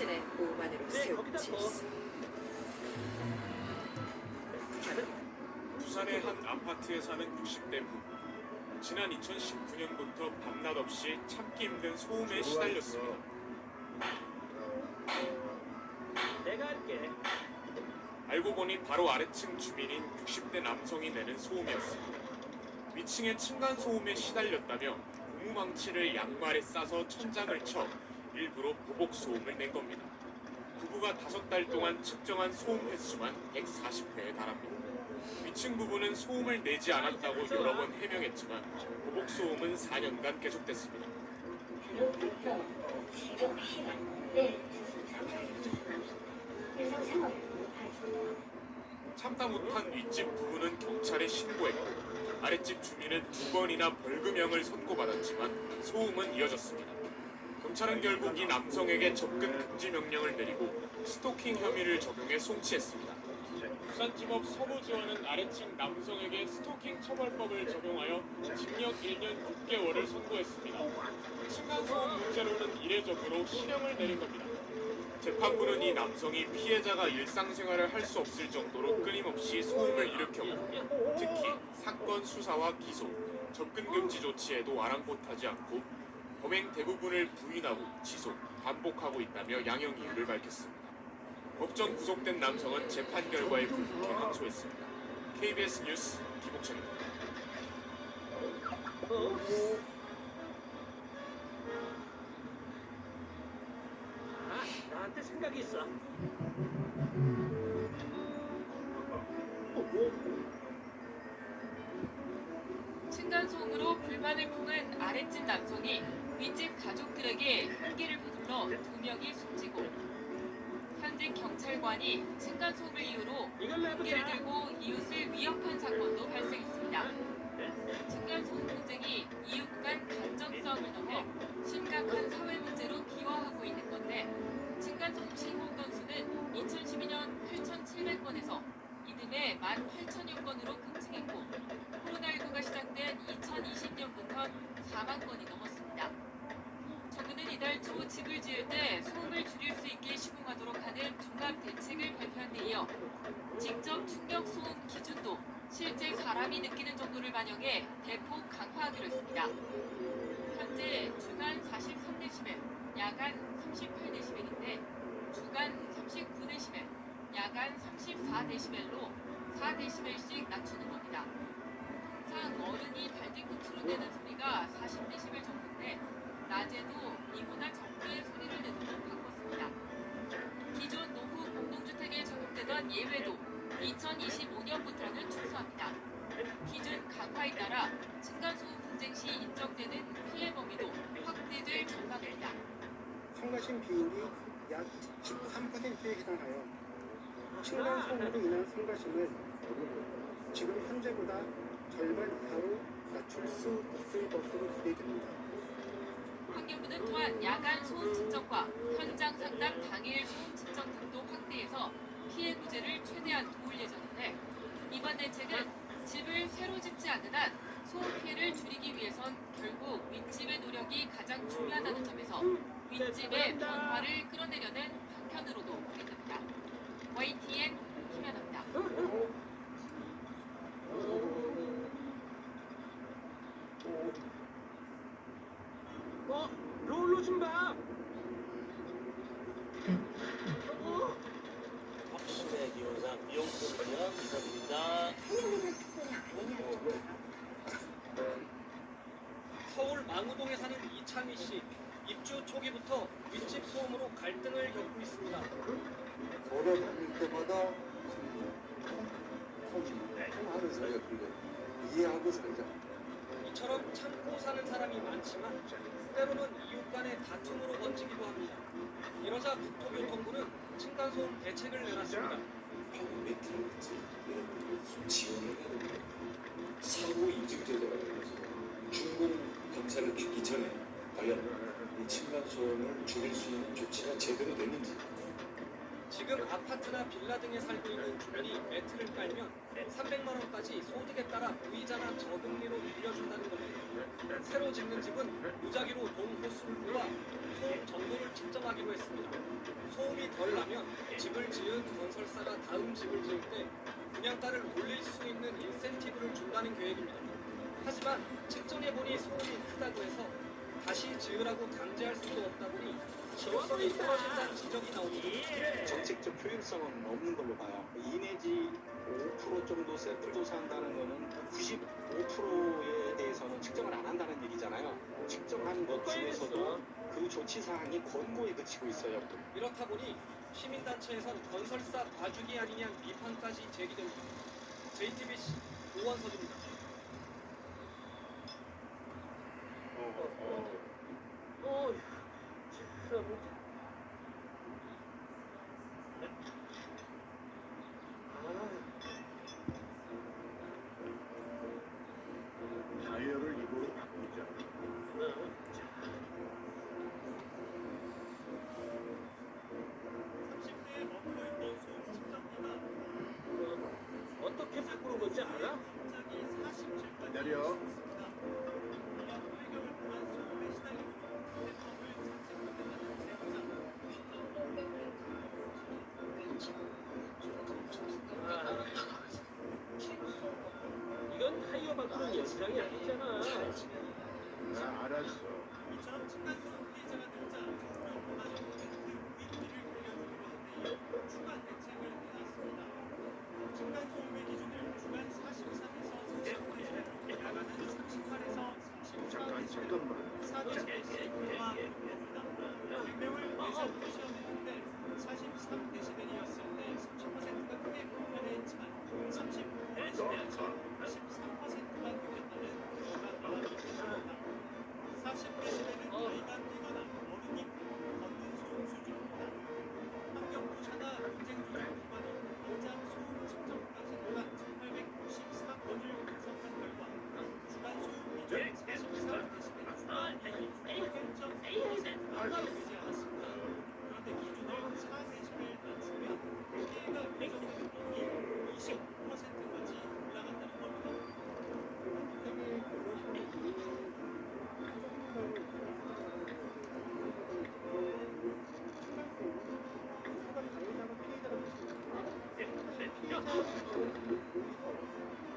자신의 보호 안으로 세운 질서. 부산의 한 아파트에 사는 60대 부부. 지난 2019년부터 밤낮 없이 참기 힘든 소음에 시달렸습니다. 내가 할게. 알고 보니 바로 아래층 주민인 60대 남성이 내는 소음이었습니다. 위층의 층간 소음에 시달렸다며 고무망치를 양말에 싸서 천장을 쳐 일부러 보복 소음을 낸 겁니다. 부부가 5달 동안 측정한 소음 횟수만 140회에 달합니다. 위층 부부는 소음을 내지 않았다고 여러 번 해명했지만 보복 소음은 4년간 계속됐습니다. 참다 못한 윗집 부부는 경찰에 신고했고 아랫집 주민은 2번이나 벌금형을 선고받았지만 소음은 이어졌습니다. 경찰은 결국 이 남성에게 접근 금지 명령을 내리고 스토킹 혐의를 적용해 송치했습니다. 부산지법 서부지원은 아래층 남성에게 스토킹 처벌법을 적용하여 징역 1년 6개월을 선고했습니다. 층간소음 문제로는 이례적으로 실형을 내린 겁니다. 재판부는 이 남성이 피해자가 일상생활을 할 수 없을 정도로 끊임없이 소음을 일으켰고 특히 사건 수사와 기소, 접근 금지 조치에도 아랑곳하지 않고 범행 대부분을 부인하고 지속, 반복하고 있다며 양형 이유를 밝혔습니다. 법정 구속된 남성은 재판 결과에 불쾌 항소했습니다. KBS 뉴스 김옥철입니다. 나한테 생각이 있어. 층간소음으로 불만을 품은 아랫집 남성이 윗집 가족들에게 흉기를 부둘러 2명이 숨지고 현직 경찰관이 층간소음을 이유로 흉기를 들고 이웃을 위협한 사건도 발생했습니다. 층간소음 분쟁이 이웃 간 감정 싸움을 넘어 심각한 사회 문제로 기화하고 있는 건데 층간소음 신고 건수는 2012년 8,700건에서 이듬해 18,000여 건으로 급증했고 코로나19가 시작된 2020년부터 4만 건이 넘었습니다. 정부는 이달 초 집을 지을 때 소음을 줄일 수 있게 시공하도록 하는 종합 대책을 발표한 데 이어 직접 충격 소음 기준도 실제 사람이 느끼는 정도를 반영해 대폭 강화하기로 했습니다. 현재 주간 43데시벨, 야간 38데시벨인데 주간 39데시벨, 야간 34데시벨로 4데시벨씩 낮추는 겁니다. 항상 어른이 발뒤꿈치로 내는 소리가 40데시벨 정도인데 낮에도 이보다 적게 소리를 내도록 바꿨습니다. 기존 노후 공동주택에 적용되던 예외도 2025년부터는 축소합니다. 기준 강화에 따라 층간소음 분쟁 시 인정되는 피해 범위도 확대될 전망입니다. 성가신 비율이 약 13%에 해당하여 층간소음으로 인한 성가심을 지금 현재보다 절반 이하로 낮출 수 있을 것으로 기대됩니다. 환경부는 또한 야간 소음 측정과 현장 상담 당일 소음 측정 등도 확대해서 피해 구제를 최대한 도울 예정인데 이번 대책은 집을 새로 짓지 않는 한 소음 피해를 줄이기 위해선 결국 윗집의 노력이 가장 중요하다는 점에서 윗집의 변화를 끌어내려는 방편으로도 보게 됩니다. YTN 김연아입니다. 롤로 좀 봐. 확신의 기호상 미용품번역 이사입니다. 서울 망우동에 사는 이창희 씨. 입주 초기부터 윗집 소음으로 갈등을 겪고 있습니다. 걸어 다닐 때마다 하는 사이가 근데 이해하고 살자. 이처럼 참고 사는 사람이 많지만 때로는 이웃 간의 다툼으로 번지기도 합니다. 이러자 국토교통부는 층간소음 대책을 내놨습니다. 매트로든지 지원을 해야 됩니다. 사고 인증제도가 되어서 중공 검사를 받기 전에 과연 이 층간소음을 줄일 수 있는 조치가 제대로 됐는지. 지금 아파트나 빌라 등에 살고 있는 주민이 매트를 깔면 300만 원까지 소득에 따라 무이자나 저금리로 빌려준다는 겁니다. 새로 짓는 집은 무작위로 돈 호수를 모아 소음 정도를 측정하기로 했습니다. 소음이 덜 나면 집을 지은 건설사가 다음 집을 지을 때 분양가를 올릴 수 있는 인센티브를 준다는 계획입니다. 하지만 측정해보니 소음이 크다고 해서 다시 지으라고 강제할 수도 없다 보니 실효성이 떨어진다는 지적이 나옵니다. 정책적 효율성은 없는 걸로 봐요. 2 내지 5% 정도 샘플 조사한다는 거는 95%에 대해서는 측정을 안 한다는 얘기잖아요. 측정한 것 중에서도 그 조치 사항이 권고에 그치고 있어요. 이렇다 보니 시민단체에선 건설사 봐주기 아니냐는 비판까지 제기됩니다. JTBC 오원석입니다. 진짜 뭐지? 타이어를 이거로 바꾸자. 어떻게 바꾸는 건지 알아? 기다려. 이건 타이어 바꾸는 연장이 아니잖아. 나 알았어. 잠깐만.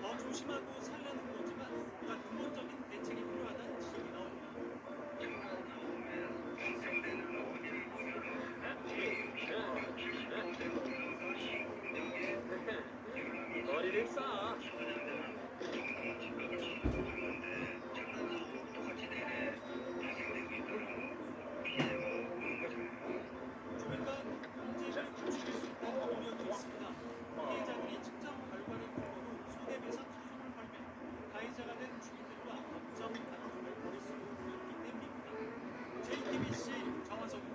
더 조심하고 살려는 거지만 우리가 근본적인 대책이 필요하다는 지적이 나옵니다. 머리를 싸. 조만간 문제를 부추길 수 있다는 우려도 있습니다. 피해자들이 측정 결과를 근거로 손해배상 소송을 걸면 가해자가 된 주민들과 법정 다툼을 벌일 수 있기 때문입니다. JTBC 정화석입니다.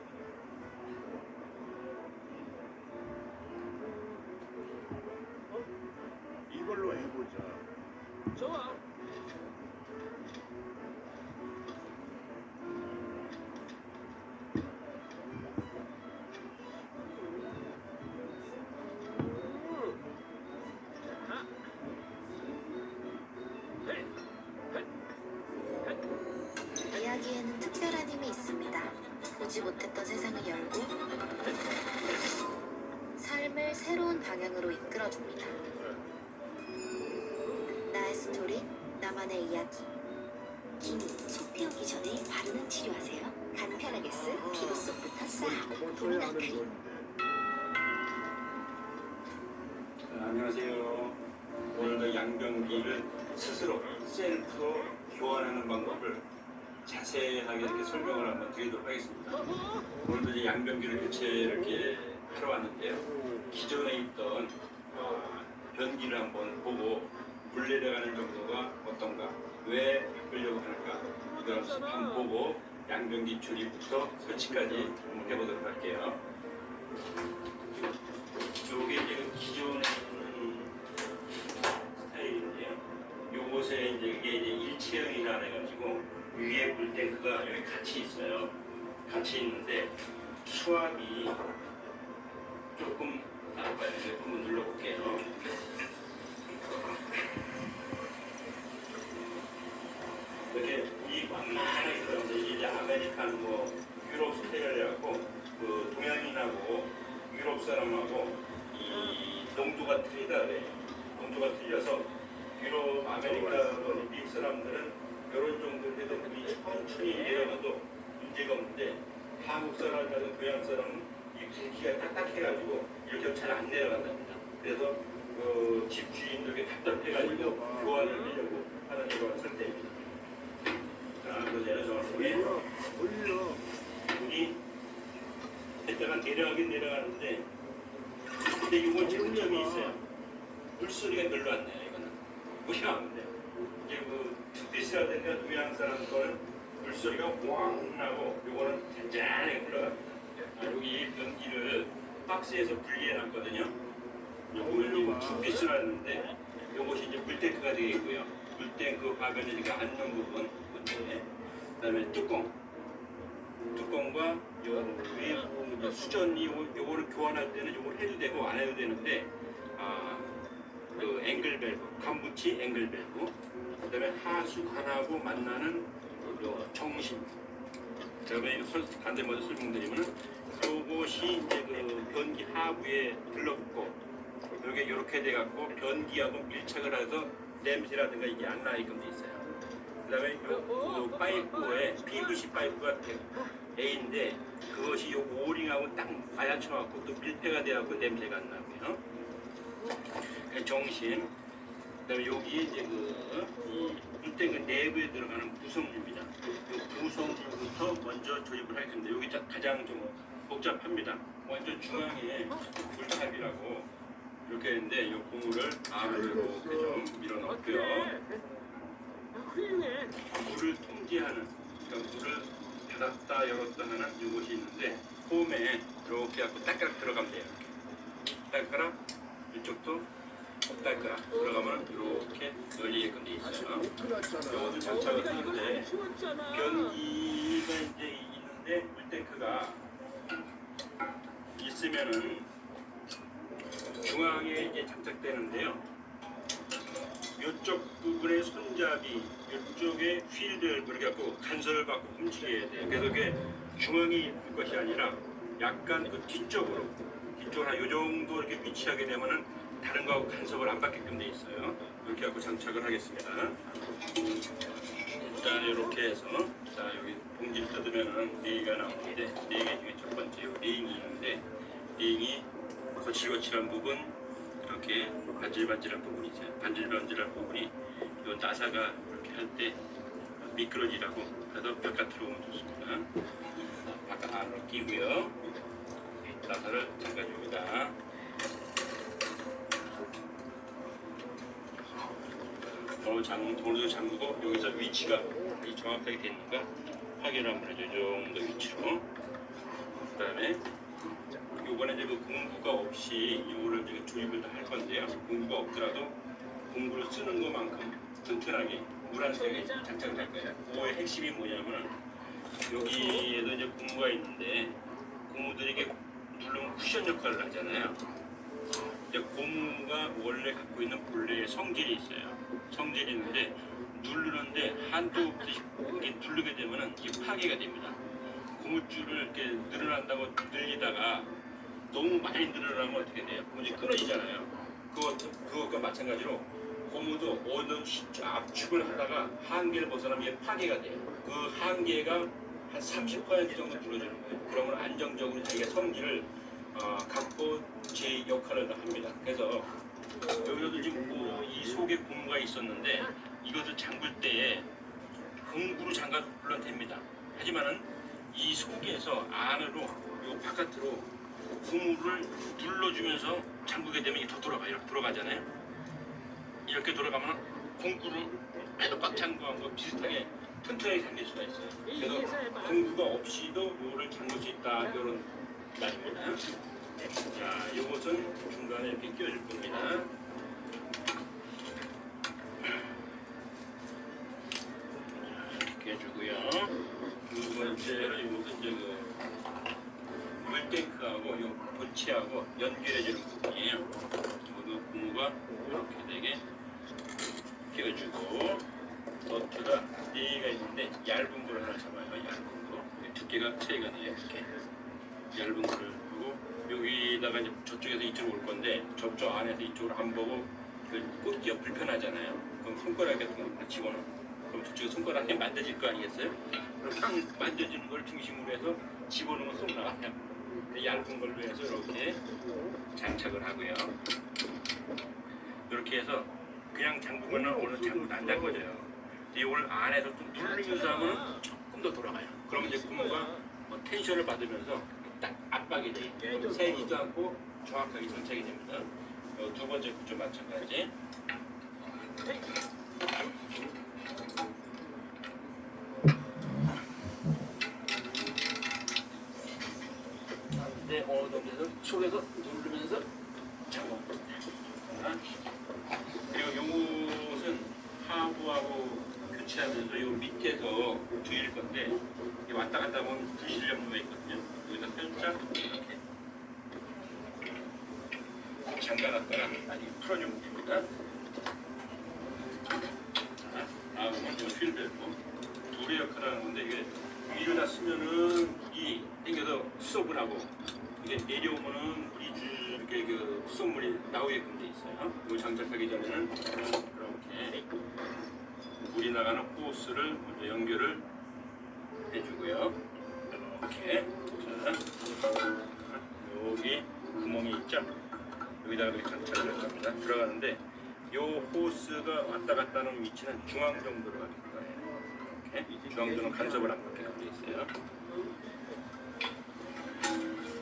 이걸로 해보자. 좋아. 이야기에는 특별한 힘이 있습니다. 보지 못했던 세상을 열고 삶을 새로운 방향으로 이끌어줍니다. 나의 스토리, 나만의 이야기. 기미, 속 태우기 전에 바르는 치료하세요. 간편하게 쓴 피부 속부터 싹. 도미나 크림. 안녕하세요. 오늘도 양변기를 스스로 셀프로 교환하는 방법을 자세하게 이렇게 설명을 한번 드리도록 하겠습니다. 오늘도 이제 양변기를 교체를 이렇게 하러 왔는데요. 기존에 있던 변기를 한번 보고 물 내려가는 정도가 어떤가, 왜 바꾸려고 하는가, 이걸 한번 보고 양변기 조립부터 설치까지 한번 해보도록 할게요. 요게 이제 기존 스타일인데요. 요것에 이제 이게 이제 일체형이라 해가지고 위에 물탱크가 여기 같이 있어요. 같이 있는데 수압이 조금 나빠요. 한번 눌러볼게요. 이렇게 이 완만하게 들어가서 이게 아메리칸 유럽 스타일을 해갖고 그 동양인하고 사람하고 이 농도가 틀리다 그래. 농도가 틀려서 유럽, 아메리카, 미국 사람들은 이런 정도 돼도 물이 천천히 내려가도 문제가 없는데 한국 사람이나 고향 사람은 이 굵기가 딱딱해가지고 이렇게 잘 안 내려간답니다. 그래서 집주인들이 답답해가지고 교환을 하려고 하는 이런 상태입니다. 자, 그래서 정확하게 물이 했다가 내려가긴 내려가는데 근데 이건 장점이 있어요. 물소리가 별로 안 나요. 이거는 무시하는데 이제 그 투피스라든가 동양 사람 거는 물소리가 왕 나고 요거는 잔잔하게 흘러갑니다. 여기 변기를 박스에서 분리해 놨거든요. 요거는 투피스라는데 요것이 이제 물탱크가 되겠고요. 물탱크 화면에 이렇게 앉는 부분 끝에 그다음에 뚜껑과 요 위에 수전이 요거를 교환할 때는 요걸 해도 되고 안 해도 되는데 그 앵글 밸브, 칸부치 앵글 밸브, 그다음에 하수관하고 만나는 요 정심. 그다음에 이거 간단히 먼저 설명드리면은 요것이 이제 그 변기 하부에 들러붙고 여기 이렇게 돼갖고 변기하고 밀착을 해서 냄새라든가 이게 안 나게끔 돼 있어요. 그다음에 요 파이프에 PVC 파이프가 A인데 그것이 요 오링하고 딱 맞춰갖고 또 밀폐가 돼갖고 냄새가 안 나고요. 정심. 그다음에 여기 이제 이 물탱크 내부에 들어가는 구성유입니다. 이 구성유부터 먼저 조립을 할 건데 여기 가장 좀 복잡합니다. 먼저 중앙에 불탑이라고 이렇게 했는데 이 고무를 아래로 이렇게 좀 밀어넣고요. 물을 통제하는, 그러니까 물을 닫았다 열었다 하는 이것이 있는데 홈에 이렇게 하고 딸가락 들어가면 돼요. 딸가락 이쪽도 딸가락 들어가면 이렇게 열리게끔 돼 있어요. 이것도 장착을 하는데 변기가 이제 있는데 물탱크가 있으면은 중앙에 이제 장착되는데요. 이쪽 부분의 손잡이, 이쪽에 휠을 그래갖고 간섭을 받고 움직여야 돼요. 그래서 그게 중앙에 있을 것이 아니라 약간 그 뒤쪽으로, 한 요 정도 이렇게 위치하게 되면은 다른 거하고 간섭을 안 받게끔 돼 있어요. 이렇게 하고 장착을 하겠습니다. 일단 이렇게 해서 자 여기 봉지를 뜯으면은 레이가 나오는데 레이 중에 첫 번째 레잉이 있는데 레잉이 거칠거칠한 부분 이렇게 반질반질한 부분이 있어요. 반질반질한 부분이 요 나사가 이렇게 할 때 미끄러지라고 그래서 바깥으로 오면 좋습니다. 바깥 안으로 끼고요. 나사를 잠가줍니다. 오늘도 잠그고 여기서 위치가 정확하게 됐는가 확인을 한번 해줘. 이 정도 위치로. 그 다음에 요번에 이제 그 공구가 없이 이거를 이제 조립을 다 할 건데요. 공구가 없더라도 공구를 쓰는 것만큼 튼튼하게 물안색에 장착을 할 거예요. 그거의 핵심이 뭐냐면 여기에도 이제 고무가 있는데 고무들이 이게 누르면 쿠션 역할을 하잖아요. 이제 고무가 원래 갖고 있는 본래의 성질이 있어요. 성질이 있는데 누르는데 한도 이게 누르게 되면은 이게 파괴가 됩니다. 고무줄을 이렇게 늘어난다고 늘리다가 너무 많이 늘어나면 어떻게 돼요? 고무줄이 끊어지잖아요. 그것과 마찬가지로 고무도 어느 압축을 하다가 한계를 벗어나면 이게 파괴가 돼요. 그 한계가 한 30% 정도 눌러주는 거예요. 그러면 안정적으로 자기가 성질을 갖고 제 역할을 합니다. 그래서 여기도 지금 이 속에 고무가 있었는데 이것을 잠글 때에 공구로 잠가도 물론 됩니다. 하지만은 이 속에서 안으로 요 바깥으로 고무를 눌러주면서 잠그게 되면 이게 더 돌아가요. 이렇게 돌아가잖아요. 이렇게 돌아가면 공구를 해도 꽉 잠그한 거 비슷하게 튼튼하게 잠길 수가 있어요. 그래서 공구가 없이도 요를 잠글 수 있다. 이런 말입니다. 자, 요것은 중간에 이렇게 끼워줄 겁니다. 이렇게 해주고요. 두 번째로 요것은 이제 그 물탱크하고 요 본체하고 연결해주는 부분이에요. 모두 고무가 이렇게 되게 끼워주고 너트가 4개가 있는데 얇은 거를 하나 잡아요. 얇은 거. 두께가 차이가 나요. 이렇게 얇은 거를 하고 여기다 올라가 이제 저쪽에서 이쪽으로 올 건데 저쪽 안에서 이쪽으로 안 보고 그 꽂기가 불편하잖아요. 그럼 손가락 같은 거 집어넣어. 그럼 저쪽에 손가락이 만져질 거 아니겠어요? 그럼 딱 만져지는 걸 중심으로 해서 집어넣으면 쏙 나가요. 얇은 걸로 해서 이렇게 장착을 하고요. 이렇게 해서 그냥 잠그면은 오늘 잠그도 안 잠궈져요. 이걸 안에서 좀 누르면서 하면 조금 더 돌아가요. 그러면 이제 고무가 텐션을 받으면서 딱 압박이 돼. 새지도 않고 정확하게 장착이 됩니다. 두 번째 구조 마찬가지. 네, 어느 정도에서 속에서 누르면서 잡아봅니다. 그리고 요것은 하부하고 교체하면서 요 밑에서 조일 건데 이게 왔다 갔다 보면 부실 염도가 있거든요. 여기다 살짝 이렇게 잠가놨다가 나중에 풀어주면 됩니다. 다음은 요 휠벨트. 둘의 역할을 하는 건데 이게 위로다 쓰면은 물이 땡겨서 수sob을 하고 이게 내려오면은 물이 이렇게 그 수돗물이 나오게끔 돼 있어요. 이거 장착하기 전에는 이렇게 물이 나가는 호스를 먼저 연결을 해주고요. 이렇게 자, 여기 구멍이 있죠? 여기다가 이렇게 장착을 합니다. 들어가는데 이 호스가 왔다 갔다 하는 위치는 중앙 정도로 가는 거예요. 이렇게 중앙 정도는 간섭을 안 받게 돼 있어요.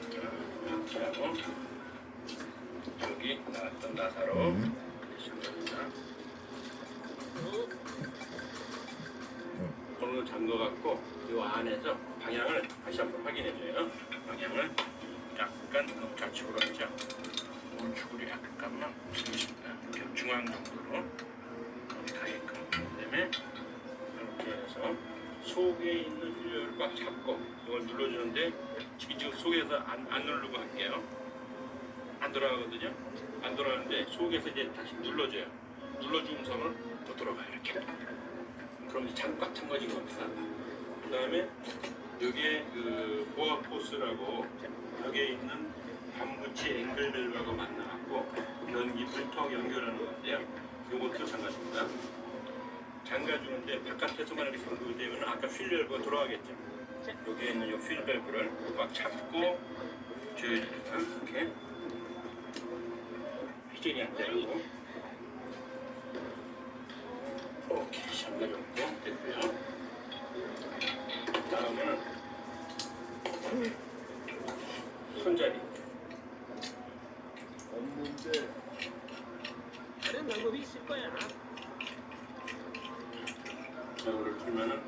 자, 이렇게 하고 여기 나왔던 나사로 시작합니다. 오늘 잠궈갖고 이 안에서 방향을 다시 한번 확인해줘요. 방향을 약간 좌측으로 하죠. 우측으로 약간만 숨깁니다. 이렇게 중앙 정도로 가게끔. 그다음에 이렇게 해서 속에 있는 휠을 꽉 잡고 이걸 눌러주는데 지금 속에서 안 누르고 할게요. 안 돌아가거든요. 안 돌아가는데 속에서 이제 다시 눌러줘요. 눌러주면서는 또 돌아가요. 이렇게. 그럼 이제 꽉 잠궈진 겁니다. 그 다음에 여기에 그 보아 포스라고 여기에 있는 반부치 앵글 밸브하고 만나갖고 변기를 턱 연결하는 건데요. 요것도 잠가줍니다. 잠가주는데 바깥에서만 이렇게 연결되면 아까 휠 밸브가 돌아가겠죠. 여기에 있는 요 휠 밸브를 꽉 잡고 조여줍니다. 이렇게 휘질이 안 되고 이렇게 잠가줬고 됐고요. 다음은 손잡이. 없는데 다른 방법이 있을 거야. 이거를 풀면은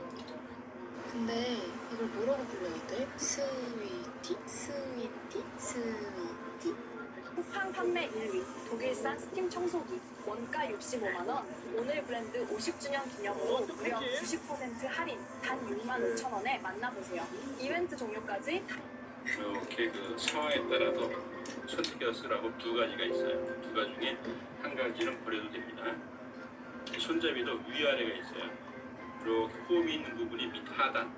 근데 이걸 뭐라고 불러야 돼? 스위티? 스위티? 스위티? 쿠팡 판매 1위 독일산 스팀 청소기 원가 65만원 오늘 브랜드 50주년 기념으로 무려 90% 할인 단 65,000원에 만나보세요. 이벤트 종료까지 이렇게 그 상황에 따라서 선택해서 쓰라고 두 가지가 있어요. 두 가지 중에 한 가지는 버려도 됩니다. 손잡이도 위아래가 있어요. 이렇게 홈이 있는 부분이 밑 하단,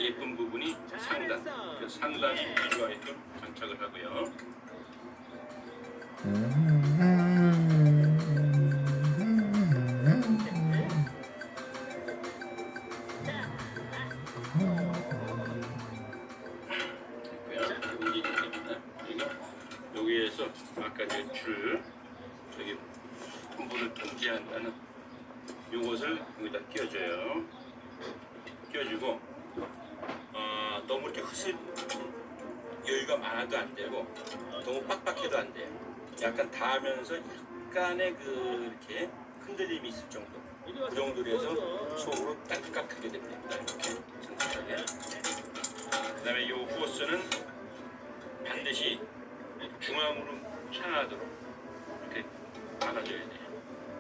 예쁜 부분이 상단. 그래서 상단이 위로 있게끔 장착을 하고요. 여기에서 아까 줄 저기 분부를 통제한다는 요것을 여기다 끼워줘요. 끼워주고 너무 이렇게 여유가 많아도 안 되고 너무 빡빡해도 안 돼요. 약간 닿으면서 약간의 그 이렇게 흔들림이 있을 정도. 그 정도로 해서 속으로 딱딱하게 됩니다. 이렇게 장착하게. 그다음에 요 호스는 반드시 중앙으로 향하도록 이렇게 박아줘야 돼요.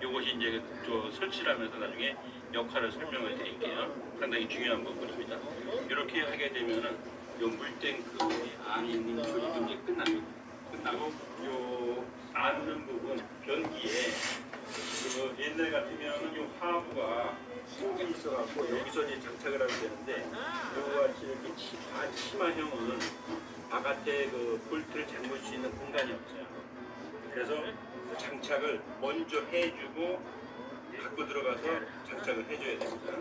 이것이 이제 저 설치를 하면서 나중에 역할을 설명을 드릴게요. 상당히 중요한 부분입니다. 이렇게 하게 되면은 요 물탱크 안에 있는 조립이 이제 끝납니다. 끝나고 요 앉는 부분 변기에 그 옛날 같으면은 요 하부가 속이 있어갖고 여기서 이제 장착을 하게 되는데 요같이 이렇게 치마형은 바깥에 밑에 그 볼트를 잠글 수 있는 공간이 없어요. 그래서 장착을 먼저 해주고 갖고 들어가서 장착을 해줘야 됩니다.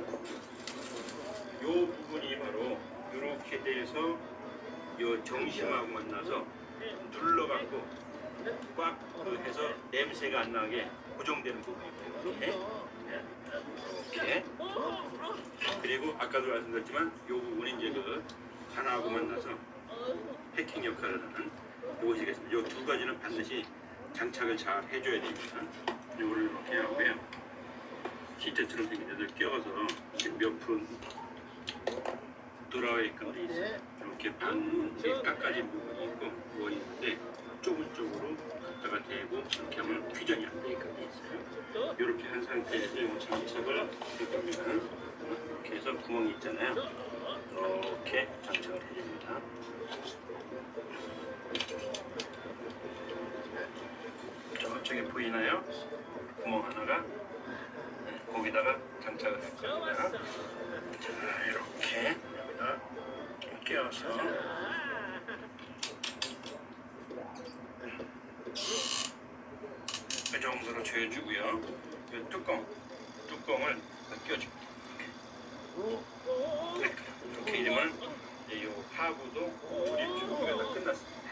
이 부분이 바로 이렇게 돼서 이 정심하고 만나서 눌러갖고 꽉 해서 냄새가 안 나게 고정되는 부분이에요. 이렇게. 그리고 아까도 말씀드렸지만 이 부분이 이제 그 하나하고 만나서 패킹 역할을 하는 이것이겠습니다. 이 두 가지는 반드시 장착을 잘 해줘야 됩니다. 이거를 이렇게 하고요. 시트처럼 생긴 데를 끼워서 몇 프로 돌아가게끔 돼 있어요. 이렇게 깎아진 부분이 있고 부분이 있는데 좁은 쪽으로 갖다가 대고 이렇게 하면 퓨전이 안 되게끔 돼 있어요. 이렇게 한 상태에서 이 장착을 할 겁니다. 이렇게 해서 구멍이 있잖아요. 이렇게 장착을 해줍니다. 저쪽에 보이나요? 구멍 하나가 거기다가 장착을 할 겁니다. 자, 이렇게 여기다 끼워서 이 정도로 조여주고요. 이 뚜껑을 끼워줍니다. 이렇게 이러면 이 하부도 조립 준비가 다 끝났습니다.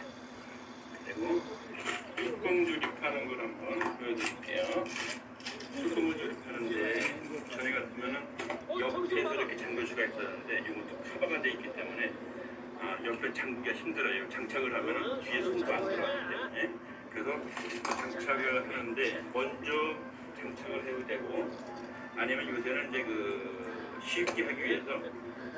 그리고 뚜껑 조립하는 걸 한번 보여드릴게요. 뚜껑을 조립하는데 저희 같으면은 옆에서 이렇게 잠글 수가 있었는데 이것도 커버가 되어 있기 때문에 옆에 잠그기가 힘들어요. 장착을 하면은 뒤에 손도 안 들어가기 때문에. 그래서 장착을 하는데 먼저 장착을 해도 되고 아니면 요새는 이제 그 쉽게 하기 위해서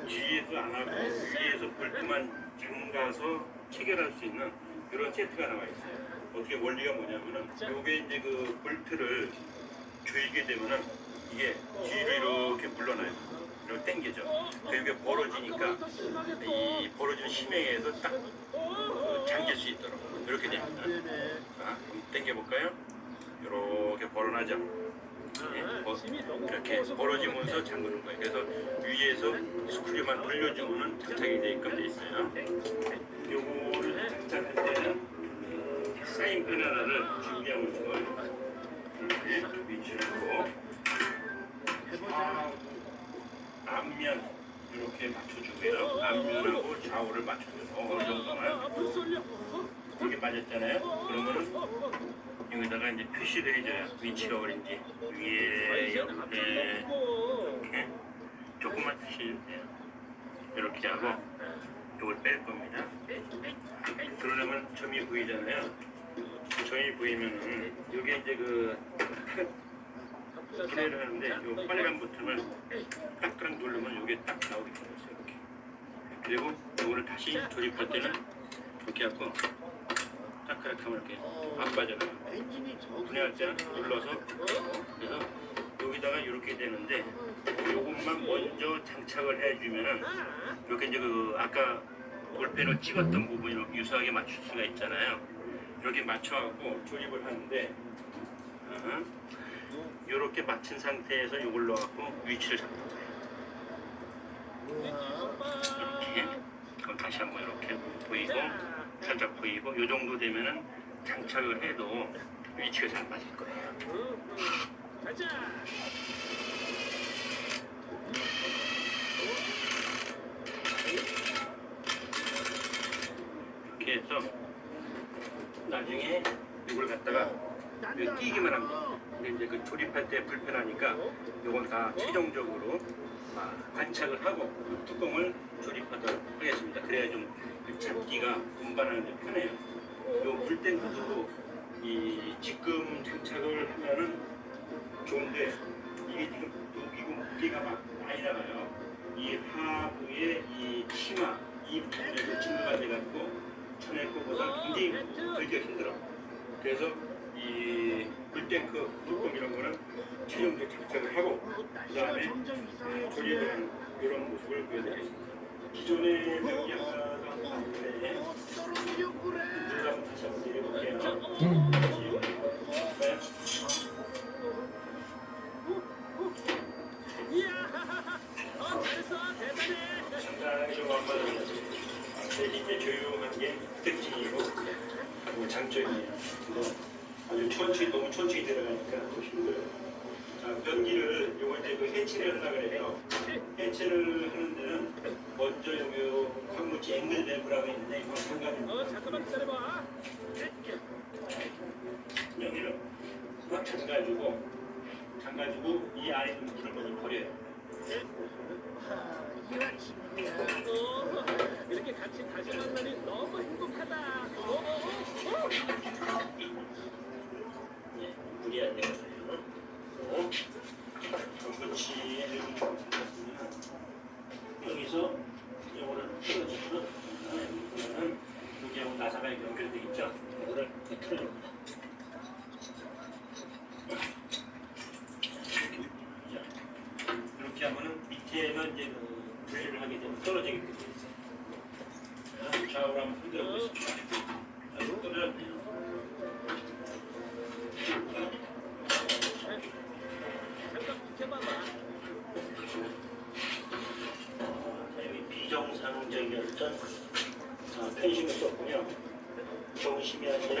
뒤에서 안 하고 위에서 볼트만 잠가서 체결할 수 있는 이런 세트가 나와 있어요. 어떻게 원리가 뭐냐면은 요게 이제 그 볼트를 조이게 되면은 이게 뒤로 이렇게 물러나요. 이렇게 당겨져. 그게 벌어지니까 이 벌어지는 힘에 의해서 딱 잠길 수 있도록 이렇게 됩니다. 자, 한번 당겨볼까요? 이렇게 벌어나죠. 이렇게 벌어지면서 잠그는 거예요. 그래서 위에서 스크류만 돌려주면 장착이 되게끔 돼 있어요. 요거를 장착할 때는 사인펜 하나를 준비하고 있어요. 이렇게 위치로 앞면 이렇게 맞춰주고요. 앞면하고 좌우를 맞춰줘요. 어느 정도만. 이렇게 맞았잖아요. 그러면은 여기다가 이제 표시를 해줘요. 위치가 어딘지. 위에, 옆에, 이렇게 조금만 표시해주세요. 이렇게 하고 이걸 뺄 겁니다. 그러려면 점이 보이잖아요. 점이 보이면은 여기 이제 그 기내를 하는데 이 빨간 버튼을 딱딱 누르면 이게 딱 나오게 되었어요. 이렇게. 그리고 이거를 다시 조립할 때는 이렇게 하고 딱딱 하면 이렇게 안 빠져나가요. 분해할 때는 눌러서 그래서 여기다가 이렇게 되는데 이것만 먼저 장착을 해주면은 이렇게 이제 그 아까 볼펜을 찍었던 부분이 유사하게 맞출 수가 있잖아요. 이렇게 맞춰갖고 조립을 하는데 이렇게 맞춘 상태에서 이걸 넣어갖고 위치를 잡는 거예요. 이렇게 그럼 다시 한번 이렇게 보이고 살짝 보이고 이 정도 되면은 장착을 해도 위치가 잘 맞을 거예요. 이렇게 해서 나중에 이걸 갖다가 끼기만 합니다. 근데 이제 그 조립할 때 불편하니까 이건 다 최종적으로 관착을 하고 뚜껑을 조립하도록 하겠습니다. 그래야 좀 잡기가 운반하는 데 편해요. 요 불탱크도 이 지금 장착을 하면은 좋은데 이게 지금 여기고 무게가 많이 나가요. 이 하부의 이 치마 이 부분에서 증가가 돼갖고 쳐낼 것보다 굉장히 들기가 힘들어. 그래서 이 불탱크 뚜껑 이런 거는 최종적 장착을 하고 그 다음에 조립을 하는 이런 모습을 보여드리겠습니다. 기존의 저기 아까 봤는데 한번 다시 한번 내려볼게요. 상당히 좀 완만합니다. 대신 이제 조용한 게 장점이에요. 근데 아주 천천히 너무 천천히 들어가니까 또 힘들어요. 자, 변기를 요거 이제 그 해체를 하려고 그래요. 해체를 하는 데는 먼저 여기 황무지 앵글 램프라고 있는데 이거 잠가는 잠깐만 기다려봐. 여기를 꽉 잠가주고 이 안에 있는 물을 먼저 버려요. 이렇게 같이 다시 만나니 너무 행복하다. 예, 물이 안 되거든요. 전부치를 여기서 이거를 틀어주면 이거는 여기하고 나사가 연결돼 있죠. 이거를 틀어줍니다. 이렇게 하면은 밑에는 이제 분리를 하게 되면 떨어지게 되어 있어요. 좌우로 한번 흔들어 보겠습니다. 아이고 떨어졌네요. 잠깐 비켜봐봐. 여기 비정상적이었던 펜싱을 썼군요. 정심이 아니라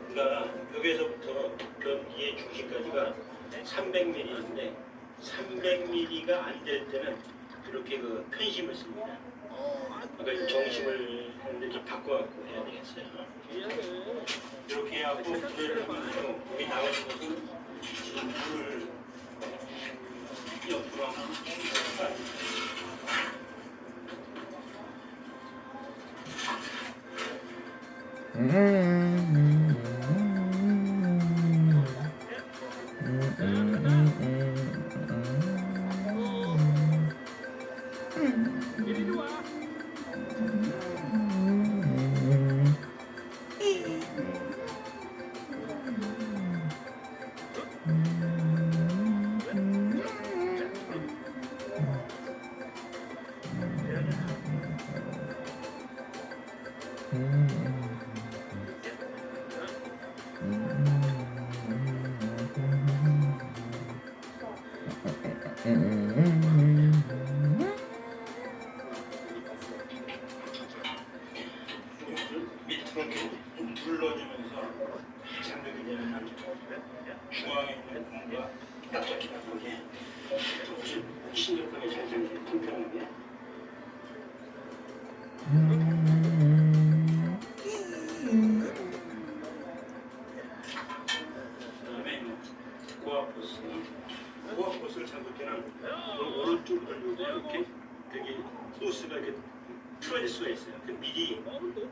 그러니까 여기서부터 변기의 중심까지가 300mm인데 300mm가 안 될 때는 이렇게 그 편심을 씁니다. 그러니까 정심을 하는데 좀 바꿔갖고 해야 되겠어요. 이렇게 해갖고 불을 하면서 여기 나오는 것은 지금 불을 옆으로 하면 이리 와. 밑으로 이렇게 눌러주면서 장벽이 되면 중앙에 있는 공과 딱 잡히는 거기에 신속하게 잘 잡히는 통편하게 그다음에 고압버스를 잡을 때는 오른쪽으로 이렇게 여기 소스가 이렇게 틀어질 수가 있어요. 그 미리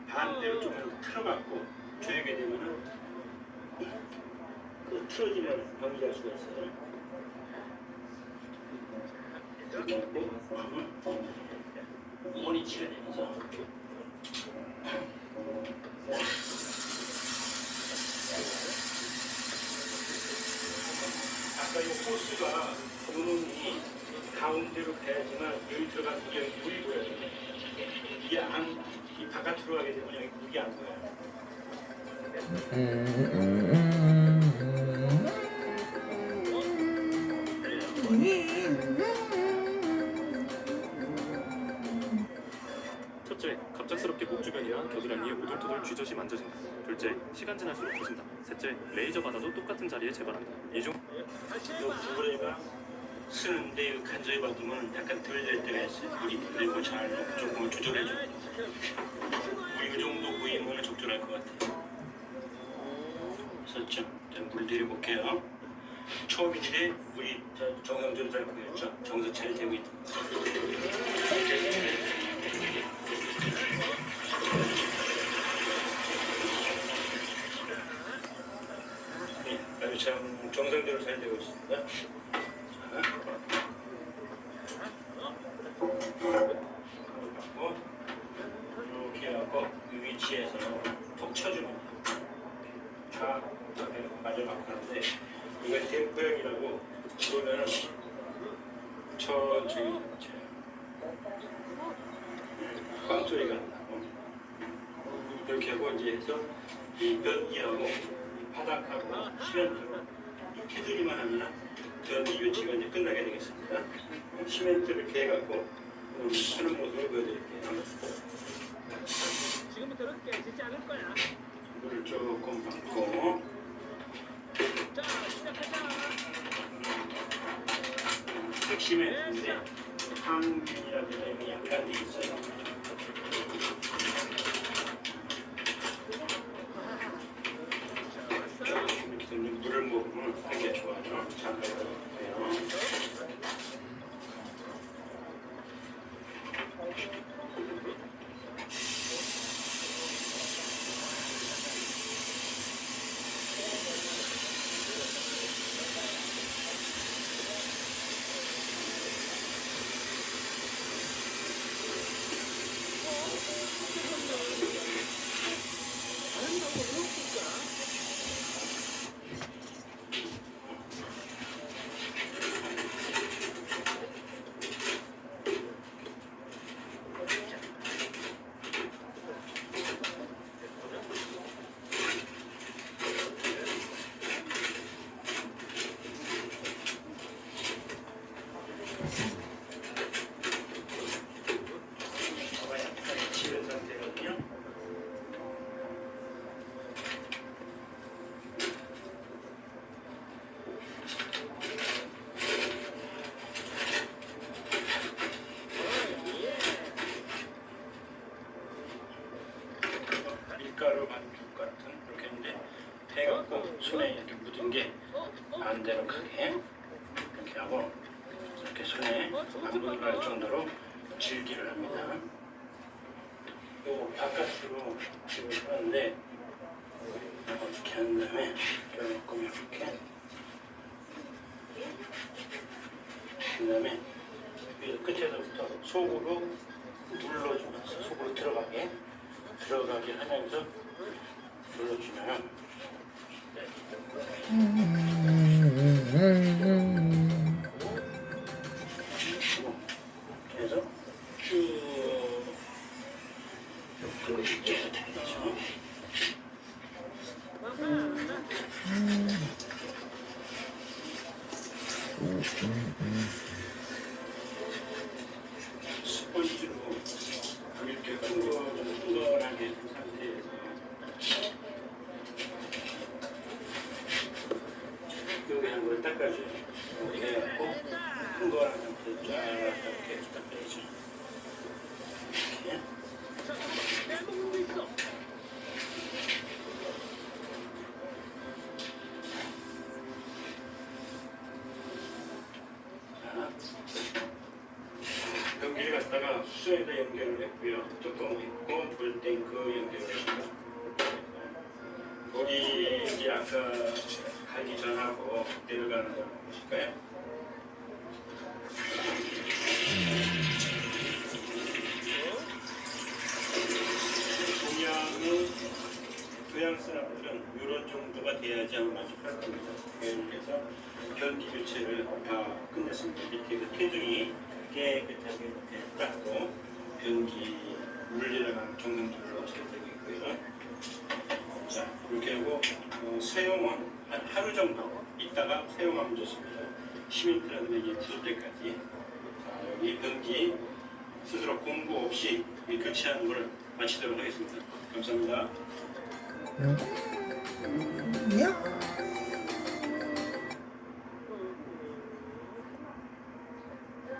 반대로 좀 틀어갖고 조이게 되면은 그 틀어지면 병이 갈 수가 있어요. 이렇게 있고 원위치가 되면서 아까 이 호스가 구멍이 가운데로 가야지만 여기 들어간 물이 여기 물이 보여요. 이게 이 바깥으로 가게 되면 여기 물이 안 보여요. 첫째, 갑작스럽게 목 주변이나 겨드랑이에 오돌토돌 쥐젖이 만져진다. 둘째, 시간 지날수록 커진다. 셋째, 레이저 받아도 똑같은 자리에 재발한다. 이중 요 구부레가 쓰는데 간절히 받으면 약간 덜 될 때가 있어요. 물이 그리고 잘 조금 조절해줘. 이 정도 보이면 적절할 것 같아요. 됐죠? 자, 물 내려볼게요. 처음인데 물이 정상적으로 잘 보였죠? 정서 잘 되고 있다. 네, 아주 참 정상적으로 잘 되고 있습니다. 이렇게 하고 이 위치에서 톡 쳐주면 쫙 마지막 하는데 이건 댐프형이라고 이거는 천천히 빵 소리가 나고 이렇게 하고 이제 해서 이 변기하고 이 바닥하고 시멘트로 이 테두리만 하면 변기 유치가 이제 끝나게 되겠습니다. 시멘트를 이렇게 해갖고 하는 모습을 보여드릴게요. 지금부터는 깨지지 않을 거야. 물을 조금 받고 자, 시작하자. 핵심에 이제 항균이라는 내용이 약간 돼 있어요. 이렇게 되면 물을 먹으면 되게 좋아요. 잘 먹어요. 다른 방법은 없을까? 저가 약간 지른 상태거든요. 밀가루 반죽 같은 그렇게 이제 해갖고 손에 이렇게 묻은 게 안 들어가게 이렇게 하고 이렇게 손에 안 묻을 정도로 질기를 합니다. 요 바깥으로 집을 하는데 이렇게 한 다음에 조금 이렇게 그 다음에 위 끝에서부터 속으로 눌러주면서 속으로 들어가게 하면서 눌러주면 그래서 쭉 그것이 이렇게 되죠. 스펀지로 이렇게 흥건하게 된 상태에서 여기 한 걸 닦아줘요. 이렇게 해갖고 흥건한 상태에서 쫙 이렇게 닦아야죠. 이렇게. 빼먹는 거 있어. 변기를 갖다가 수소에다 연결을 했고요. 뚜껑 있고 볼탱크 연결을 했습니다. 물이 이제 아까 가기 전하고 내려가는 걸 보실까요? 교양 사람들은 이런 정도가 돼야지 아마 만족할 겁니다. 그래서 변기 교체를 다 끝냈습니다. 밑에 그 태둥이 깨끗하게 이렇게 닦고 변기 물리나가는 정상적으로 세팅되고 있고요. 자, 이렇게 하고 사용은 한 하루 정도 있다가 사용하면 좋습니다. 시멘트라든가 이게 굳을 때까지. 자, 여기 변기 스스로 공부 없이 교체하는 걸 마치도록 하겠습니다. 감사합니다. 야?